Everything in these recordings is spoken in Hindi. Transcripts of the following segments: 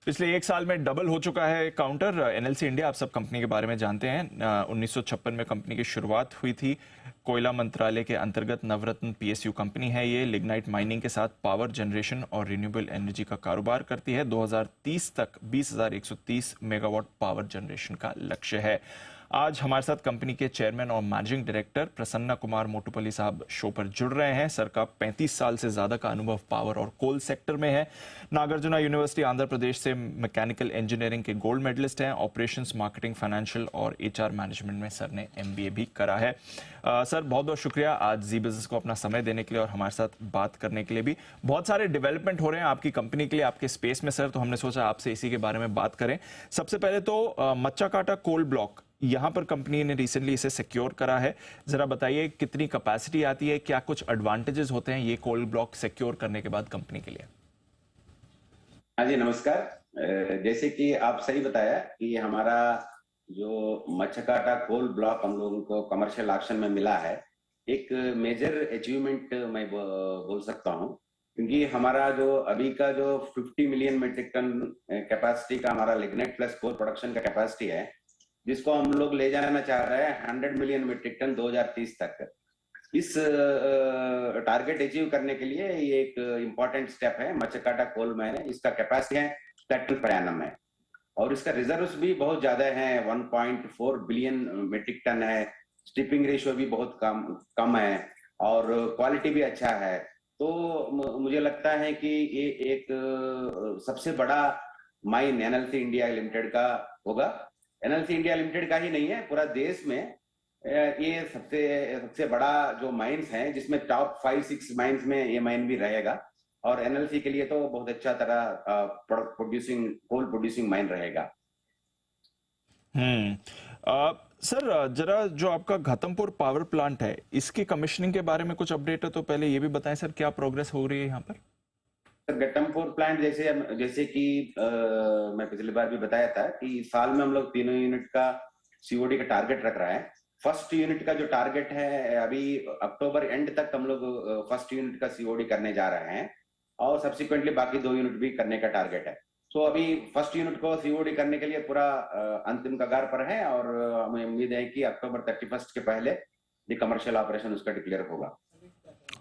पिछले एक साल में डबल हो चुका है काउंटर। एनएलसी इंडिया, आप सब कंपनी के बारे में जानते हैं। 1956 में कंपनी की शुरुआत हुई थी। कोयला मंत्रालय के अंतर्गत नवरत्न पीएसयू कंपनी है। ये लिग्नाइट माइनिंग के साथ पावर जनरेशन और रिन्यूएबल एनर्जी का कारोबार करती है। 2030 तक 20,130 मेगावाट पावर जनरेशन का लक्ष्य है। आज हमारे साथ कंपनी के चेयरमैन और मैनेजिंग डायरेक्टर प्रसन्ना कुमार मोटुपल्ली साहब शो पर जुड़ रहे हैं। सर का 35 साल से ज्यादा का अनुभव पावर और कोल सेक्टर में है। नागार्जुना यूनिवर्सिटी आंध्र प्रदेश से मैकेनिकल इंजीनियरिंग के गोल्ड मेडलिस्ट हैं। ऑपरेशंस, मार्केटिंग, फाइनेंशियल और एचआर मैनेजमेंट में सर ने एमबीए भी करा है। सर, बहुत बहुत शुक्रिया आज जी बिजनेस को अपना समय देने के लिए और हमारे साथ बात करने के लिए भी। बहुत सारे डेवलपमेंट हो रहे हैं आपकी कंपनी के लिए, आपके स्पेस में सर, तो हमने सोचा आपसे इसी के बारे में बात करें। सबसे पहले तो मच्चाकाटा कोल ब्लॉक, यहां पर कंपनी ने रिसेंटली इसे सिक्योर करा है। जरा बताइए कितनी कैपेसिटी आती है, क्या कुछ एडवांटेजेस होते हैं ये कोल ब्लॉक सिक्योर करने के बाद कंपनी के लिए? हाँ जी, नमस्कार। जैसे कि आप सही बताया कि हमारा जो मच्छकाटा कोल ब्लॉक हम लोगों को कमर्शियल ऑक्शन में मिला है, एक मेजर अचीवमेंट मैं बोल सकता हूँ, क्योंकि हमारा जो अभी का जो 50 मिलियन मेट्रिक टन कैपेसिटी का हमारा लिग्नाइट प्लस कोल प्रोडक्शन का कैपेसिटी है, जिसको हम लोग ले जाना चाह रहे हैं 100 मिलियन मेट्रिक टन 2030 तक। इस टारगेट अचीव करने के लिए ये एक इम्पोर्टेंट स्टेप है। मच्छकाटा कोल माइन है, इसका कैपेसिटी है 10 टन पर एनम है और इसका रिजर्व्स भी बहुत ज्यादा है, 1.4 बिलियन मेट्रिक टन है। स्टिपिंग रेशियो भी बहुत कम है और क्वालिटी भी अच्छा है। तो मुझे लगता है कि ये एक सबसे बड़ा माइन एनएलसी इंडिया लिमिटेड का होगा। एनएलसी इंडिया लिमिटेड का ही नहीं है, पूरा देश में ये सबसे सबसे बड़ा जो माइंस हैं, जिसमें टॉप 5-6 माइंस में ये माइन भी रहेगा और एनएलसी के लिए तो बहुत अच्छा तरह कोल प्रोड्यूसिंग माइन रहेगा। सर, जरा जो आपका घाटमपुर पावर प्लांट है, इसकी कमिश्निंग के बारे में कुछ अपडेट है तो पहले ये भी बताएं सर, क्या प्रोग्रेस हो रही है यहाँ पर? घाटमपुर प्लांट जैसे कि मैं पिछली बार भी बताया था कि साल में हम लोग तीनों यूनिट का सीओडी का टारगेट रख रहा है। फर्स्ट यूनिट का जो टारगेट है, अभी अक्टूबर एंड तक हम लोग फर्स्ट यूनिट का सीओडी करने जा रहे हैं और सब्सिक्वेंटली बाकी 2 यूनिट भी करने का टारगेट है। तो अभी फर्स्ट यूनिट को सीओडी करने के लिए पूरा अंतिम कगार पर है और हमें उम्मीद है कि अक्टूबर 31 के पहले ये कमर्शियल ऑपरेशन उसका डिक्लेयर होगा।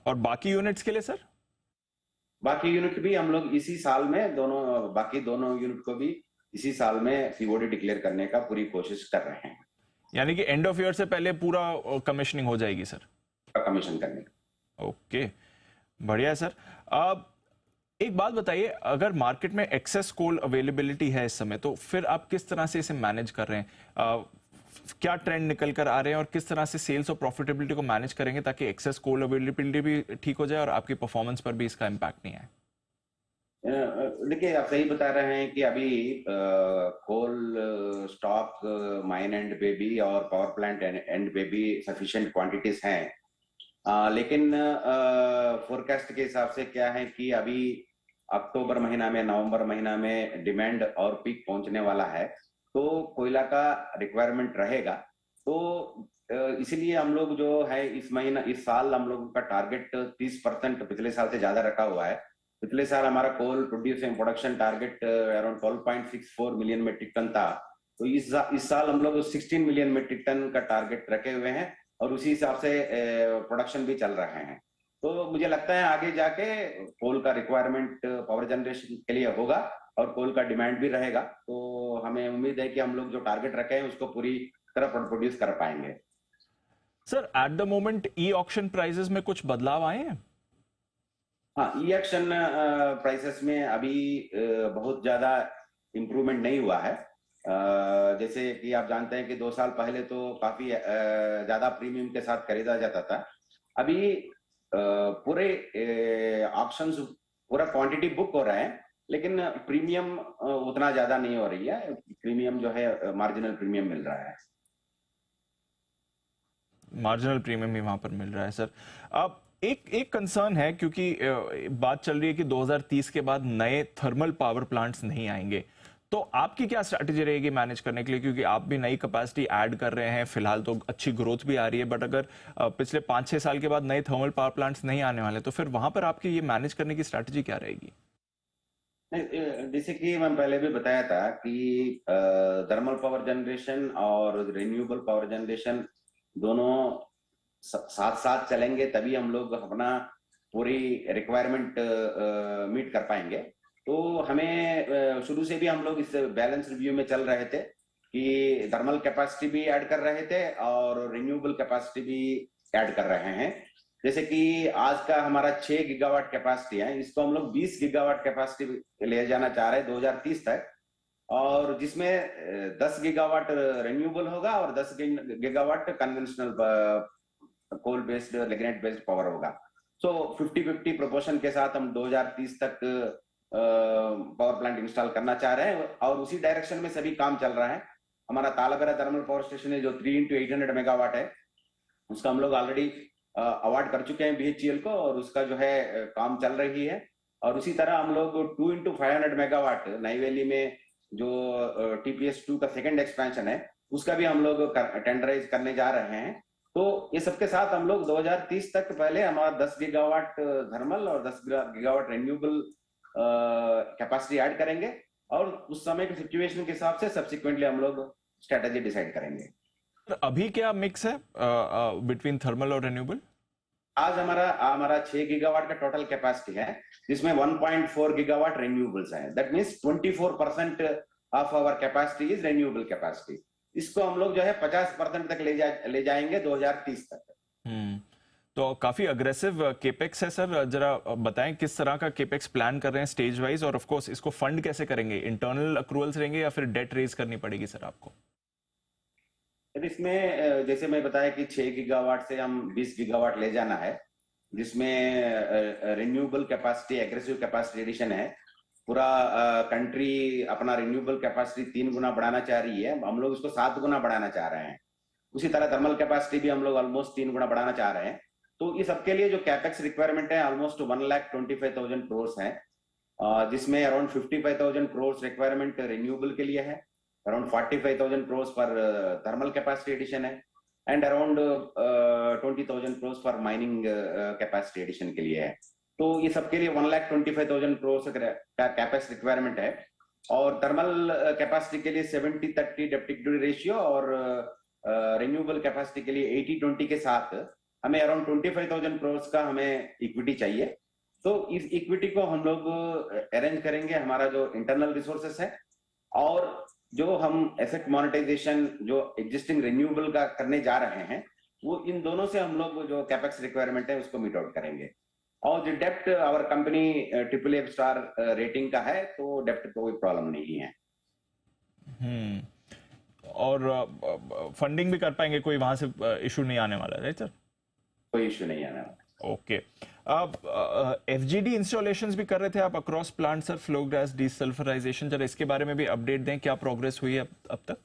और बाकी यूनिट्स के लिए सर? बाकी यूनिट भी हम लोग इसी साल में बाकी दोनों यूनिट को भी इसी साल में सीओडी डिक्लेयर करने का पूरी कोशिश कर रहे हैं। यानी कि एंड ऑफ ईयर से पहले पूरा कमीशनिंग हो जाएगी सर? कमीशन करने का। ओके, बढ़िया सर। अब एक बात बताइए, अगर मार्केट में एक्सेस कोल अवेलेबिलिटी है इस समय, तो फिर आप किस तरह से इसे मैनेज कर रहे हैं? क्या ट्रेंड निकल कर आ रहे हैं और किस तरह से सेल्स और प्रॉफिटेबिलिटी को मैनेज करेंगे ताकि एक्सेस कोल अवेलेबिलिटी भी ठीक हो जाए और आपकी परफॉर्मेंस पर भी इसका इम्पैक्ट नहीं आए? देखिए, आप सही बता रहे हैं कि अभी कोल स्टॉक माइन एंड पे भी और पावर प्लांट एंड पे भी सफिशिएंट क्वांटिटीज हैं। लेकिन फोरकास्ट के हिसाब से क्या है कि अभी अक्टूबर महीना में, नवंबर महीना में डिमांड और पीक पहुंचने वाला है, तो कोयला का रिक्वायरमेंट रहेगा। तो इसीलिए हम लोग जो है इस साल हम लोगों का टारगेट 30% पिछले साल से ज्यादा रखा हुआ है। पिछले साल हमारा coal producing production target around 12.64 million metric ton था। तो इस साल हम लोग 16 मिलियन मेट्रिक टन का टारगेट रखे हुए हैं और उसी हिसाब से प्रोडक्शन भी चल रहे हैं। तो मुझे लगता है आगे जाके कोल का रिक्वायरमेंट पावर जनरेशन के लिए होगा और कोल का डिमांड भी रहेगा। तो हमें उम्मीद है कि हम लोग जो टारगेट रखे हैं उसको पूरी तरह प्रोड्यूस कर पाएंगे। Sir, at the moment e auction prices में कुछ बदलाव आए हैं? हाँ, ई ऑक्शन प्राइसेस में अभी बहुत ज्यादा इम्प्रूवमेंट नहीं हुआ है। जैसे कि आप जानते हैं कि 2 साल पहले तो काफी ज्यादा प्रीमियम के साथ खरीदा जाता था। अभी पूरे ऑप्शंस पूरा क्वांटिटी बुक हो रहा है, लेकिन प्रीमियम उतना ज्यादा नहीं हो रही है। प्रीमियम जो है मार्जिनल प्रीमियम मिल रहा है। मार्जिनल प्रीमियम भी वहां पर मिल रहा है सर। अब एक कंसर्न है, क्योंकि बात चल रही है कि 2030 के बाद नए थर्मल पावर प्लांट्स नहीं आएंगे, तो आपकी क्या स्ट्रैटेजी रहेगी मैनेज करने के लिए? क्योंकि आप भी नई कैपेसिटी ऐड कर रहे हैं, फिलहाल तो अच्छी ग्रोथ भी आ रही है, बट अगर पिछले 5-6 साल के बाद नए थर्मल पावर प्लांट्स नहीं आने वाले, तो फिर वहां पर आपकी ये मैनेज करने की स्ट्रैटेजी क्या रहेगी? जैसे कि मैं पहले भी बताया था कि थर्मल पावर जनरेशन और रिन्यूएबल पावर जनरेशन दोनों साथ साथ चलेंगे, तभी हम लोग अपना पूरी रिक्वायरमेंट मीट कर पाएंगे। तो हमें शुरू से भी हम लोग इस बैलेंस रिव्यू में चल रहे थे कि थर्मल कैपेसिटी भी ऐड कर रहे थे और रिन्यूएबल कैपेसिटी भी ऐड कर रहे हैं। जैसे कि आज का हमारा 6 गीगावाट कैपेसिटी है, इसको हम लोग 20 गीगावाट कैपेसिटी ले जाना चाह रहे हैं 2030 तक, और जिसमें 10 गीगावाट रिन्यूएबल होगा और 10 gigawatt conventional coal based lignite based power होगा। सो 50-50 प्रोपोर्शन के साथ हम 2030 तक पावर प्लांट इंस्टॉल करना चाह रहे हैं और उसी डायरेक्शन में सभी काम चल रहा है। हमारा तालाबेरा थर्मल पावर स्टेशन है जो 3 इंटू 800 मेगावाट है, उसका हम लोग ऑलरेडी अवार्ड कर चुके हैं बीएचईएल को और उसका जो है काम चल रही है। और उसी तरह हम लोग 2 इंटू 500 मेगावाट नई वैली में जो टीपीएस 2 का सेकंड एक्सपेंशन है, उसका भी हम लोग टेंडराइज करने जा रहे हैं। तो ये सबके साथ हम लोग 2030 तक पहले हमारा 10 गीगावाट थर्मल और 10 गीगावाट रिन्यूएबल कैपेसिटी ऐड करेंगे और उस समय के सिचुएशन के हिसाब से सब्सिक्वेंटली हम लोग स्ट्रेटेजी डिसाइड करेंगे। अभी क्या मिक्स है बिटवीन थर्मल और रिन्यूएबल? आज हमारा 6 गीगावाट का टोटल कैपेसिटी है, जिसमें 1.4 गीगावाट रिन्यूएबल्स है। That means 24% of our capacity is renewable capacity. इसको हम लोग जो है 50% तक ले जाएंगे 2030 तक। तो काफी अग्रेसिव केपेक्स है सर। जरा बताएं किस तरह का केपेक्स प्लान कर रहे हैं स्टेज वाइज, और ऑफ कोर्स इसको फंड कैसे करेंगे? इंटरनल अक्रूवल्स रहेंगे या फिर डेट रेज करनी पड़ेगी सर आपको? इसमें जैसे मैं बताया कि 6 गीगावाट से हम 20 गीगावाट ले जाना है, जिसमें renewable capacity aggressive capacity addition है। पूरा कंट्री अपना रिन्यूएबल कैपेसिटी 3 गुना बढ़ाना चाह रही है, हम लोग इसको 7 गुना बढ़ाना चाह रहे हैं। उसी तरह थर्मल कैपेसिटी भी हम लोग ऑलमोस्ट 3 गुना बढ़ाना चाह रहे हैं। तो इस सबके लिए जो कैपेक्स रिक्वायरमेंट है ऑलमोस्ट 1,25,000 करोड़ है, जिसमें अराउंड 55,000 करोड़ रिक्वायरमेंट रिन्यूएबल के लिए है, around 45,000 crores for thermal capacity addition है, and around 20,000 crores for mining capacity addition के लिए है। तो ये सबके लिए 1,25,000 crores का कैपेक्स रिक्वायरमेंट है। और थर्मल कैपेसिटी के लिए 70-30 डेब्ट इक्विटी रेशियो और रिन्यूएबल कैपेसिटी के लिए 80-20 के साथ हमें अराउंड 25,000 crores का हमें इक्विटी चाहिए। तो इस इक्विटी को हम लोग अरेंज करेंगे हमारा जो इंटरनल रिसोर्सेस है, और जो हम एसेट मोनेटाइजेशन जो एग्जिस्टिंग रिन्यूएबल का करने जा रहे हैं, वो इन दोनों से हम लोग जो कैपेक्स रिक्वायरमेंट है उसको मीट आउट करेंगे। और जो डेप्ट our company AAA star rating का है, तो डेप्ट को कोई प्रॉब्लम नहीं है। और फंडिंग भी कर पाएंगे, कोई वहां से इशू नहीं आने वाला है सर? कोई इशू नहीं आने वाला। ओके। अब एफजीडी इंस्टॉलेशंस भी कर रहे थे आप across plant sir, flow gas desulphurisation, जरा इसके बारे में भी अपडेट दें, क्या प्रोग्रेस हुई है अब तक?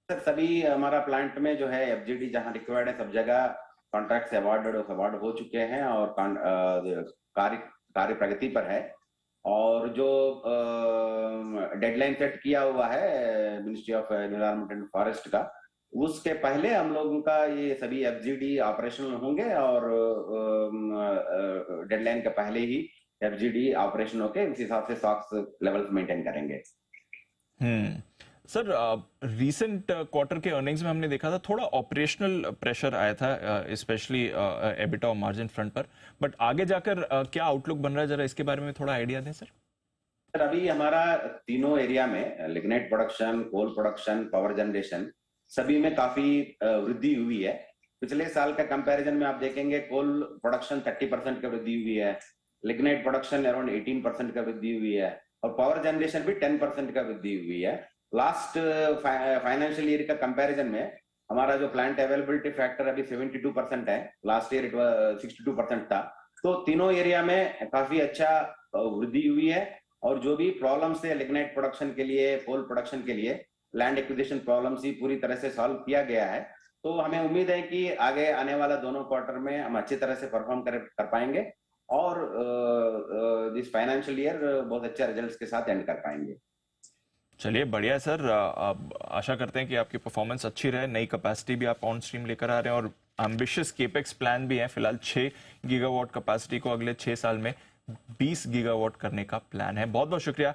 सर सभी हमारा प्लांट में जो है एफजीडी जहां रिक्वायर्ड है सब जगह कॉन्ट्रैक्ट अवार्ड हो चुके हैं और कार्य प्रगति पर है। और जो डेडलाइन सेट किया हुआ है ministry of environment and forest का, उसके पहले हम लोगों का ये सभी एफजीडी ऑपरेशनल होंगे और डेडलाइन के पहले ही एफजीडी ऑपरेशन होके इस हिसाब से स्टॉक्स लेवल्स मेंटेन करेंगे। सर रीसेंट क्वार्टर के अर्निंग्स में हमने देखा था थोड़ा ऑपरेशनल प्रेशर आया था, स्पेशली एबिटा और मार्जिन फ्रंट पर, बट आगे जाकर क्या आउटलुक बन रहा है, जरा इसके बारे में थोड़ा आइडिया दें सर। सर अभी हमारा तीनों एरिया में lignite production, coal production, power generation सभी में काफी वृद्धि हुई है। पिछले साल का कंपैरिजन में आप देखेंगे कोल प्रोडक्शन 30% का वृद्धि हुई है, लिग्नाइट प्रोडक्शन अराउंड 18% का वृद्धि हुई है, और पावर जनरेशन भी 10% का वृद्धि हुई है। लास्ट फाइनेंशियल ईयर का कंपैरिजन में हमारा जो प्लांट अवेलेबिलिटी फैक्टर अभी 72% है, लास्ट ईयर 62% था। तो तीनों एरिया में काफी अच्छा वृद्धि हुई है, और जो भी प्रॉब्लम्स थे लिग्नाइट प्रोडक्शन के लिए, कोल प्रोडक्शन के लिए, लैंड एक्विजिशन प्रॉब्लम्स ही पूरी तरह से सॉल्व किया गया है। तो हमें उम्मीद है कि आगे आने वाला दोनों क्वार्टर में हम अच्छी तरह से परफॉर्म कर पाएंगे और इस फाइनेंशियल ईयर बहुत अच्छे रिजल्ट्स के साथ एंड कर पाएंगे। चलिए बढ़िया सर, आशा करते हैं कि आपकी परफॉर्मेंस अच्छी रहे, नई कैपेसिटी भी आप ऑन स्ट्रीम लेकर आ रहे हैं और एम्बिशियस केपेक्स प्लान भी है। फिलहाल 6 गीगावाट कैपेसिटी को अगले 6 साल में 20 गीगावाट करने का प्लान है। बहुत बहुत शुक्रिया